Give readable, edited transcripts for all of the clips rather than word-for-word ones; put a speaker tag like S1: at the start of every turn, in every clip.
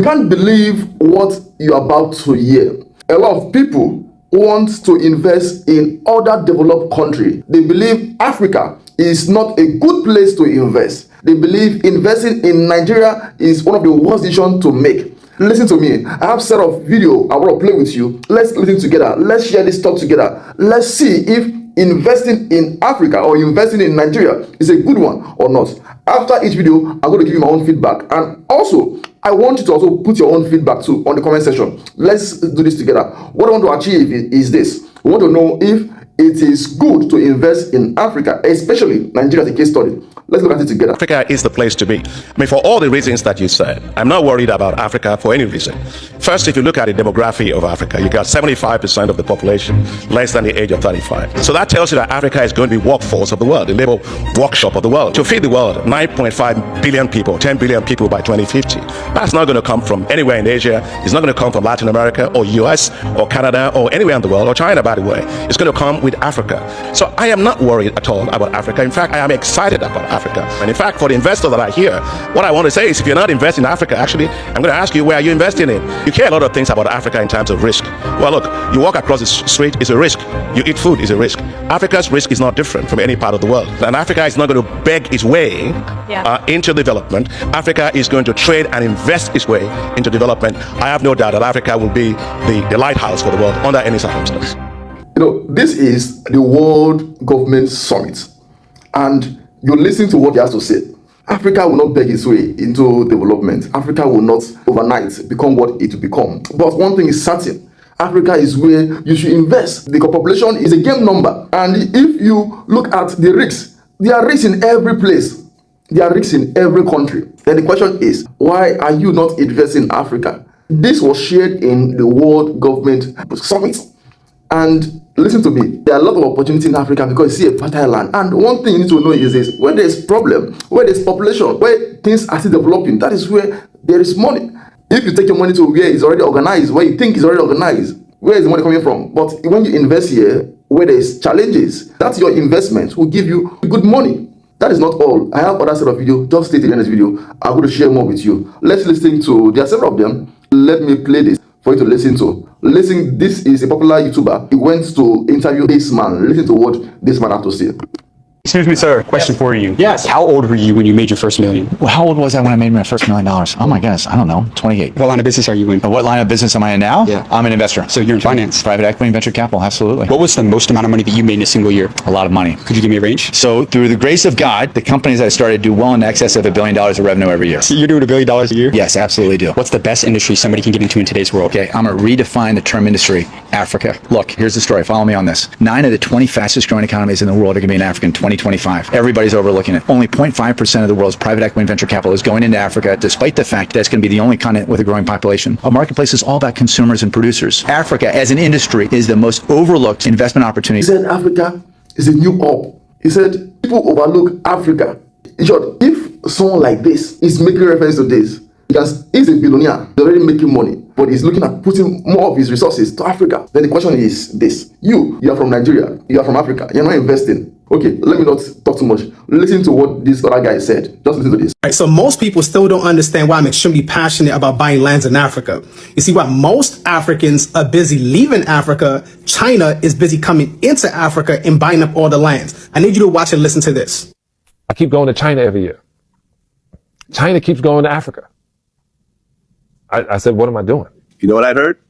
S1: can't believe what you're about to hear. A lot of people want to invest in other developed countries. They believe Africa is not a good place to invest. They believe investing in Nigeria is one of the worst decisions to make. Listen to me. I have a set of video I want to play with you. Let's listen together. Let's share this talk together. Let's see if investing in Africa or investing in Nigeria is a good one or not. After each video, I'm going to give you my own feedback. And also, I want you to also put your own feedback too on the comment section. Let's do this together. What I want to achieve is this. We want to know if it is good to invest in Africa, especially Nigeria as a case study. Let's look at it together.
S2: Africa is the place to be. I mean, for all the reasons that you said, I'm not worried about Africa for any reason. First, if you look at the demography of Africa, you got 75% of the population less than the age of 35. So that tells you that Africa is going to be workforce of the world, the labor workshop of the world. To feed the world, 9.5 billion people, 10 billion people by 2050. That's not going to come from anywhere in Asia. It's not going to come from Latin America or US or Canada or anywhere in the world, or China, by the way. It's going to come with Africa. So I am not worried at all about Africa. In fact, I am excited about Africa. And in fact, for the investors that are here, what I want to say is if you're not investing in Africa, actually, I'm going to ask you, where are you investing in? You care a lot of things about Africa in terms of risk. Well, look, you walk across the street, it's a risk. You eat food, it's a risk. Africa's risk is not different from any part of the world. And Africa is not going to beg its way into development. Africa is going to trade and invest its way into development. I have no doubt that Africa will be the lighthouse for the world under any circumstance.
S1: You know, this is the World Government Summit, and you listen to what he has to say. Africa will not beg its way into development. Africa will not overnight become what it will become. But one thing is certain, Africa is where you should invest. The population is a game number, and if you look at the risks, there are risks in every place. There are risks in every country. Then the question is, why are you not investing in Africa? This was shared in the World Government Summit. And listen to me, there are a lot of opportunity in Africa because you see a fertile land. And one thing you need to know is this: where there's problem, where there's population, where things are still developing, that is where there is money. If you take your money to where it's already organized, where you think it's already organized, where is the money coming from? But when you invest here, where there's challenges, that's your investment will give you good money. That is not all. I have other set of video. Just stay till the end of this video. I'm going to share more with you. Let's listen to, there are several of them. Let me play this for you to listen to. Listen, this is a popular YouTuber. He went to interview this man. Listen to what this man has to say.
S3: Excuse me, sir. Question for you.
S4: Yes.
S3: How old were you when you made your first million?
S4: Well, how old was I when I made my first $1 million? Oh my goodness, I don't know, 28.
S3: What line of business are you in?
S4: What line of business am I in now?
S3: Yeah.
S4: I'm an investor.
S3: So you're in finance?
S4: Private equity and venture capital, absolutely.
S3: What was the most amount of money that you made in a single year?
S4: A lot of money.
S3: Could you give me a range?
S4: So through the grace of God, the companies I started do well in excess of $1 billion of revenue every year.
S3: So you're doing $1 billion a year?
S4: Yes, absolutely do.
S3: What's the best industry somebody can get into in today's world?
S4: Okay, I'm going to redefine the term industry. Africa. Look, here's the story. Follow me on this. 9 of the 20 fastest growing economies in the world are going to be in Africa in 2025. Everybody's overlooking it. Only 0.5% of the world's private equity and venture capital is going into Africa, despite the fact that it's going to be the only continent with a growing population. A marketplace is all about consumers and producers. Africa, as an industry, is the most overlooked investment opportunity. He said Africa is a new hub. He said people overlook Africa. In short, if someone like this is making reference to this, because he's a billionaire, he's already making money, but he's looking at putting more of his resources to Africa. Then the question is this: you are from Nigeria, you are from Africa, you're not investing. Okay, let me not talk too much. Listen to what this other guy said. Just listen to this.
S5: Right, so most people still don't understand why I'm extremely passionate about buying lands in Africa. You see, while most Africans are busy leaving Africa, China is busy coming into Africa and buying up all the lands. I need you to watch and listen to this.
S6: I keep going to China every year. China keeps going to Africa. I said, what am I doing?
S7: You know what I heard?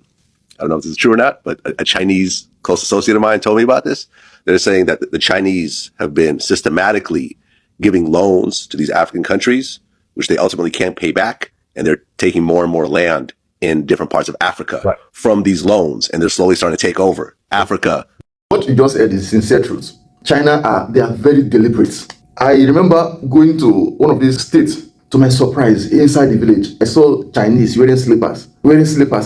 S7: I don't know if this is true or not, but a Chinese close associate of mine told me about this. They're saying that the Chinese have been systematically giving loans to these African countries, which they ultimately can't pay back. And they're taking more and more land in different parts of Africa from these loans. And they're slowly starting to take over Africa.
S1: What you just said is sincere truth. China, they are very deliberate. I remember going to one of these states. To my surprise, inside the village, I saw Chinese wearing slippers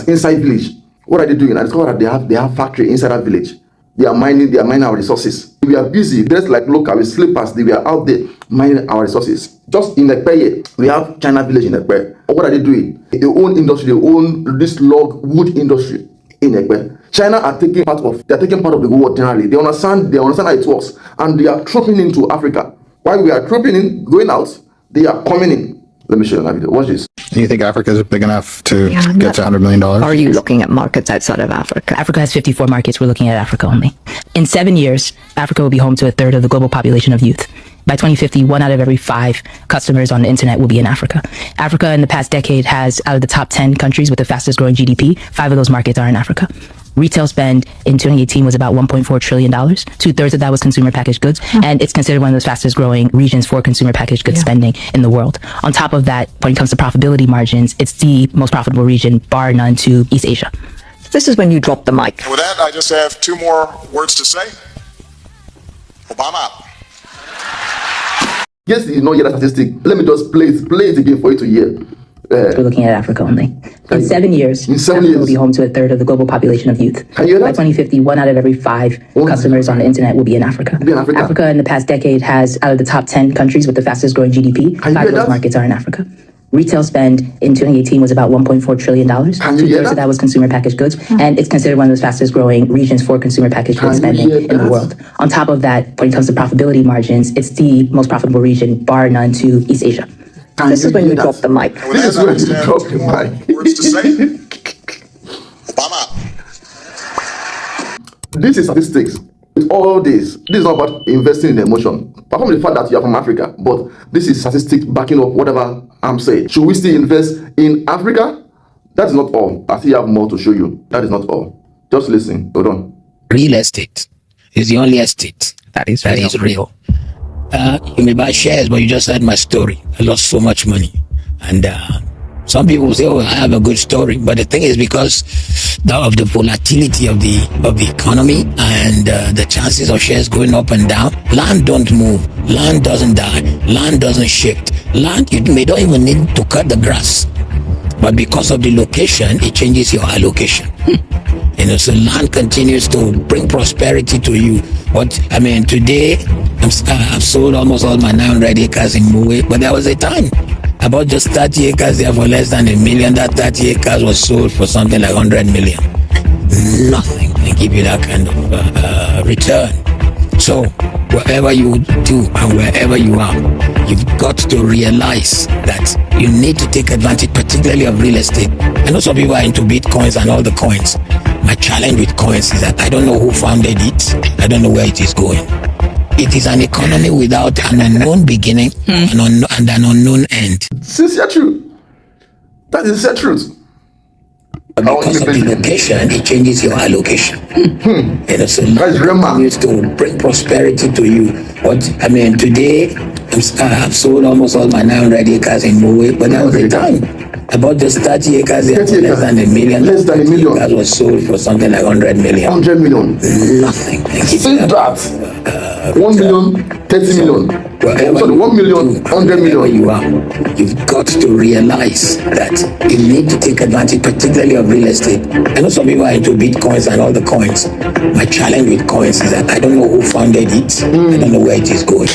S1: inside village. What are they doing? I discovered that they have factory inside that village. They are mining our resources. We are busy, dressed like local with slippers. They were out there mining our resources. Just in Ekpe, we have China village in Ekpe. What are they doing? They own industry, they own this log wood industry in Ekpe. China are taking part of the world generally. They understand how it works, and they are trooping into Africa. While we are trooping in, going out, they are coming in. Let me show you that video. Watch this.
S8: Do you think Africa is big enough to
S9: Yeah,
S8: get to $100 million?
S9: Are you looking at markets outside of Africa?
S10: Africa has 54 markets. We're looking at Africa only. In 7 years, Africa will be home to a third of the global population of youth. By 2050, 1 out of every 5 customers on the internet will be in Africa. Africa in the past decade has, out of the top 10 countries with the fastest growing GDP, 5 of those markets are in Africa. Retail spend in 2018 was about $1.4 trillion. 2/3 of that was consumer packaged goods. And it's considered one of the fastest growing regions for consumer packaged goods spending in the world. On top of that, when it comes to profitability margins, it's the most profitable region, bar none, to East Asia.
S9: This is when you drop the mic.
S11: With that, I just have 2 more words to say. Obama out.
S1: Yes, you know, hear that statistic. Let me just play it again for you to hear.
S10: We're looking at Africa only. In 7 years, Africa will be home to a third of the global population of youth.
S1: Can you hear that?
S10: By 2050, 1 out of every 5 customers on the internet will be in Africa. Africa in the past decade has, out of the top 10 countries with the fastest growing GDP, 5 of those markets are in Africa. Retail spend in 2018 was about $1.4 trillion. 2/3 of that was consumer packaged goods. And it's considered one of the fastest growing regions for consumer packaged goods spending in the world. On top of that, when it comes to profitability margins, it's the most profitable region, bar none, to East Asia.
S9: This is when you drop the mic.
S1: This is when you drop the mic.
S11: Words to say. Obama out.
S1: This is statistics. With all this is not about investing in emotion. Apart from the fact that you are from Africa, but this is statistics backing up whatever I'm saying. Should we still invest in Africa? That is not all. I still have more to show you. That is not all. Just listen. Hold on.
S12: Real estate is the only estate that is real. You may buy shares, but you just heard my story. I lost so much money. And some people say, oh, I have a good story. But the thing is, because of the volatility of the economy and the chances of shares going up and down, land don't move. Land doesn't die. Land doesn't shift. Land, you may don't even need to cut the grass. But because of the location, it changes your allocation. You know, so land continues to bring prosperity to you. But I mean, today I've sold almost all my 900 acres in Moe, but there was a time I bought just 30 acres there for less than $1 million. That 30 acres was sold for something like 100 million. Nothing can give you that kind of return. So wherever you do and wherever you are, you've got to realize that you need to take advantage, particularly of real estate. I know some people are into bitcoins and all the coins. My challenge with coins is that I don't know who founded it. I don't know where it is going. It is an economy without an unknown beginning and an unknown end.
S1: Sincere truth. That is the truth.
S12: Because of the location, it changes your allocation. You know, so continues to bring prosperity to you. But I mean, today I've sold almost all my 900 acres in Moe, but there was a time I bought just 30 acres there for less than $1 million.
S1: Less than $1 million.
S12: That was sold for something like 100 million.
S1: 100 million.
S12: Nothing.
S1: See that? 1 million, 30 million. Sorry, 1 million, 100 million.
S12: You are. You've got to realize that you need to take advantage, particularly of real estate. I know some people are into bitcoins and all the coins. My challenge with coins is that I don't know who founded it. I don't know where it is going.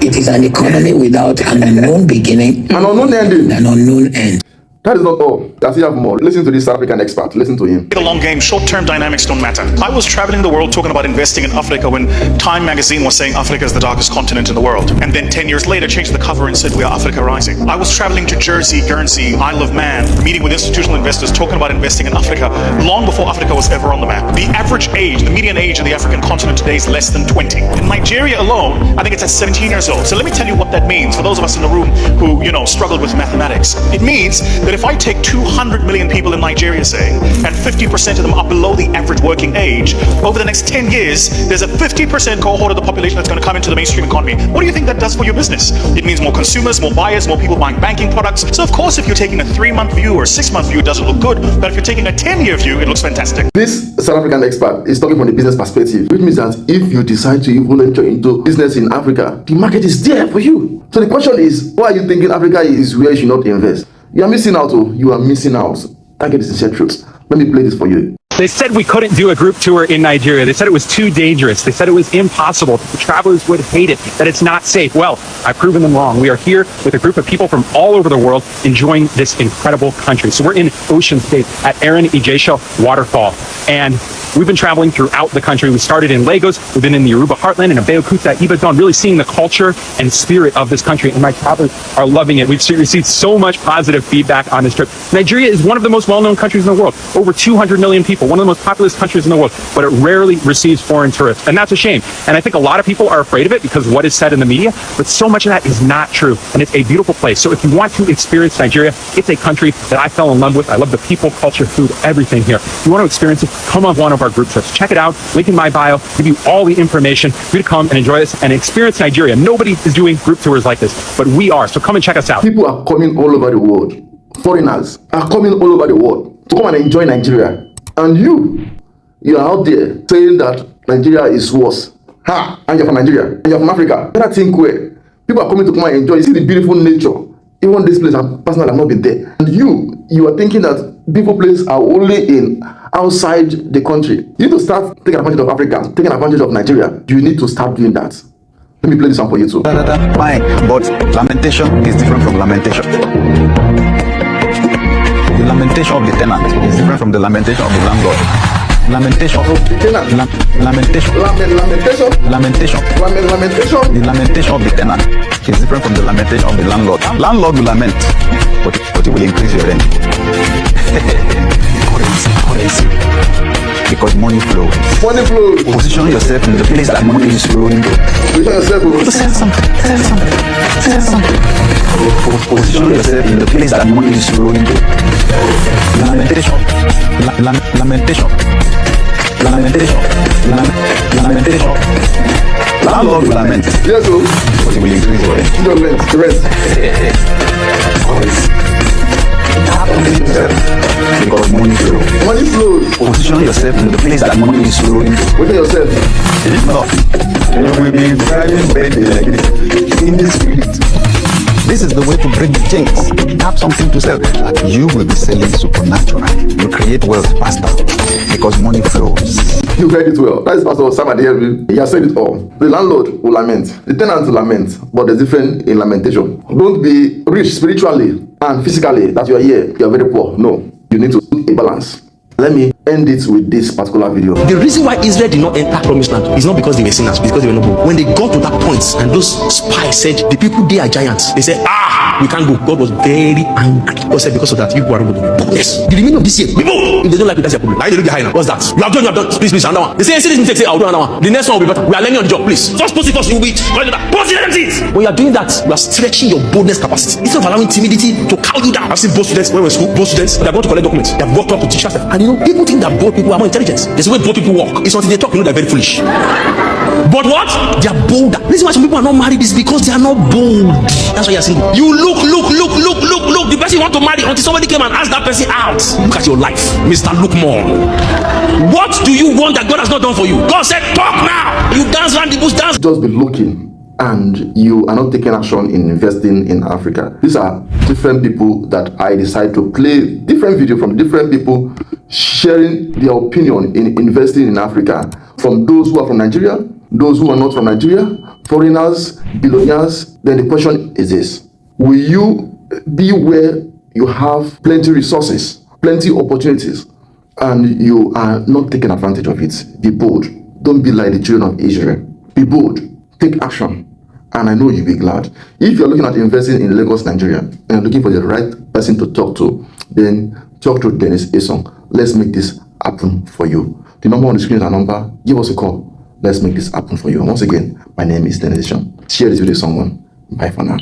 S12: It is an economy without an unknown beginning,
S1: an unknown ending,
S12: an unknown end.
S1: That is not all. Does he have more? Listen to this South African expert. Listen to him.
S13: The long game, short-term dynamics don't matter. I was traveling the world talking about investing in Africa when Time magazine was saying Africa is the darkest continent in the world. And then 10 years later changed the cover and said we are Africa rising. I was traveling to Jersey, Guernsey, Isle of Man, meeting with institutional investors talking about investing in Africa long before Africa was ever on the map. The average age, the median age of the African continent today is less than 20. In Nigeria alone, I think it's at 17 years old. So let me tell you what that means for those of us in the room who, struggled with mathematics. It means that if I take 200 million people in Nigeria, say, and 50% of them are below the average working age, over the next 10 years, there's a 50% cohort of the population that's going to come into the mainstream economy. What do you think that does for your business? It means more consumers, more buyers, more people buying banking products. So of course, if you're taking a 3-month view or a 6-month view, it doesn't look good. But if you're taking a 10-year view, it looks fantastic.
S1: This South African expert is talking from the business perspective, which means that if you decide to even enter into business in Africa, the market is there for you. So the question is, why are you thinking Africa is where you should not invest? You are missing out. You are missing out. I get the sincere truth. Let me play this for you.
S3: They said we couldn't do a group tour in Nigeria. They said it was too dangerous. They said it was impossible. The travelers would hate it, that it's not safe. Well, I've proven them wrong. We are here with a group of people from all over the world enjoying this incredible country. So we're in Ocean State at Erin Ijesha Waterfall. And we've been traveling throughout the country. We started in Lagos. We've been in the Yoruba heartland and Abeokuta, Ibadan, really seeing the culture and spirit of this country. And my travelers are loving it. We've received so much positive feedback on this trip. Nigeria is one of the most well-known countries in the world. Over 200 million people, one of the most populous countries in the world, but it rarely receives foreign tourists. And that's a shame. And I think a lot of people are afraid of it because of what is said in the media, but so much of that is not true. And it's a beautiful place. So if you want to experience Nigeria, it's a country that I fell in love with. I love the people, culture, food, everything here. If you want to experience it, come on one of our group trips. Check it out. Link in my bio. Give you all the information for you to come and enjoy this and experience Nigeria. Nobody is doing group tours like this, but we are. So come and check us out.
S1: People are coming all over the world. Foreigners are coming all over the world to come and enjoy Nigeria. And you are out there saying that Nigeria is worse. Ha! And you're from Nigeria. And you're from Africa. Better think where people are coming to come and enjoy. You see the beautiful nature. Even this place, I personally have not been there. And you are thinking that beautiful places are only in outside the country. You need to start taking advantage of Africa, taking advantage of Nigeria. You need to start doing that. Let me play this one for you too.
S8: Fine, but lamentation is different from lamentation. The lamentation of the tenant is different from the lamentation of the landlord. Lamentation of the tenant. Lamentation.
S1: Lamentation.
S8: Lamentation.
S1: Lamentation.
S8: The lamentation of the tenant is different from the lamentation of the landlord. Landlord will lament, but it will increase your rent. Currency. Because money flows.
S1: Money flows.
S8: Position yourself in the place that money is flowing to.
S1: Position yourself.
S8: Sell something. Sell something. Sell something. Position yourself in the place that money is flowing to. Lamentation. Lamentation. Lamentation. Lamentation. Landlord will lament.
S1: Yes, sir.
S8: But it will increase your rent.
S1: Your rent.
S8: Because money flows.
S1: Money flows.
S8: Position yourself in the place that money is flowing.
S1: Position yourself.
S8: If not, you will be driving baby like this in the street. This is the way to break the chains. Have something to sell. You will be selling supernatural. You create wealth faster because money flows.
S1: You heard it well. That is Pastor Sam Adeyemi. He has said it all. The landlord will lament. The tenant will lament. But there's different in lamentation. Don't be rich spiritually and physically that you are here. You are very poor. No. You need to put a balance. Let me end it with this particular video.
S14: The reason why Israel did not enter Promised Land is not because they were sinners, because they were not bold. When they got to that point and those spies said, the people they are giants, they said, we can't go. God was very angry. God said, because of that, you people are able to do. Yes. The remainder of this year, people, if they don't like it, that's your problem. Now they look behind now. What's that? You have done. Please, another one. They say this mistake, say, I'll do another one. The next one will be better. We are learning on the job, please. Just post it first, you will be. Post it, let them see it. When you are doing that, you are stretching your boldness capacity. Instead of allowing timidity to cow you down. I've seen both students, when we were in school, both students, they are going to collect documents. They have walked up to teachers. And people think that bold people are more intelligent. There's a way bold people walk. It's until they talk, they're very foolish. But what? They are bolder. The reason why some people are not married is because they are not bold. That's why you're single. You look. The person you want to marry until somebody came and asked that person out. Look at your life, Mr. Look More. What do you want that God has not done for you? God said, talk now. You dance around the bush, dance.
S1: Just be looking and you are not taking action in investing in Africa. These are different people that I decide to play different video from different people sharing their opinion in investing in Africa. From those who are from Nigeria, those who are not from Nigeria, foreigners, billionaires. Then the question is this: will you be where you have plenty resources, plenty opportunities, and you are not taking advantage of it? Be bold. Don't be like the children of Israel. Be bold. Take action. And I know you'll be glad. If you're looking at investing in Lagos, Nigeria, and you're looking for the right person to talk to, then talk to Dennis Isong. Let's make this happen for you. The number on the screen is our number. Give us a call. Let's make this happen for you. And once again, my name is Dennis Isong. Share this video with someone. Bye for now.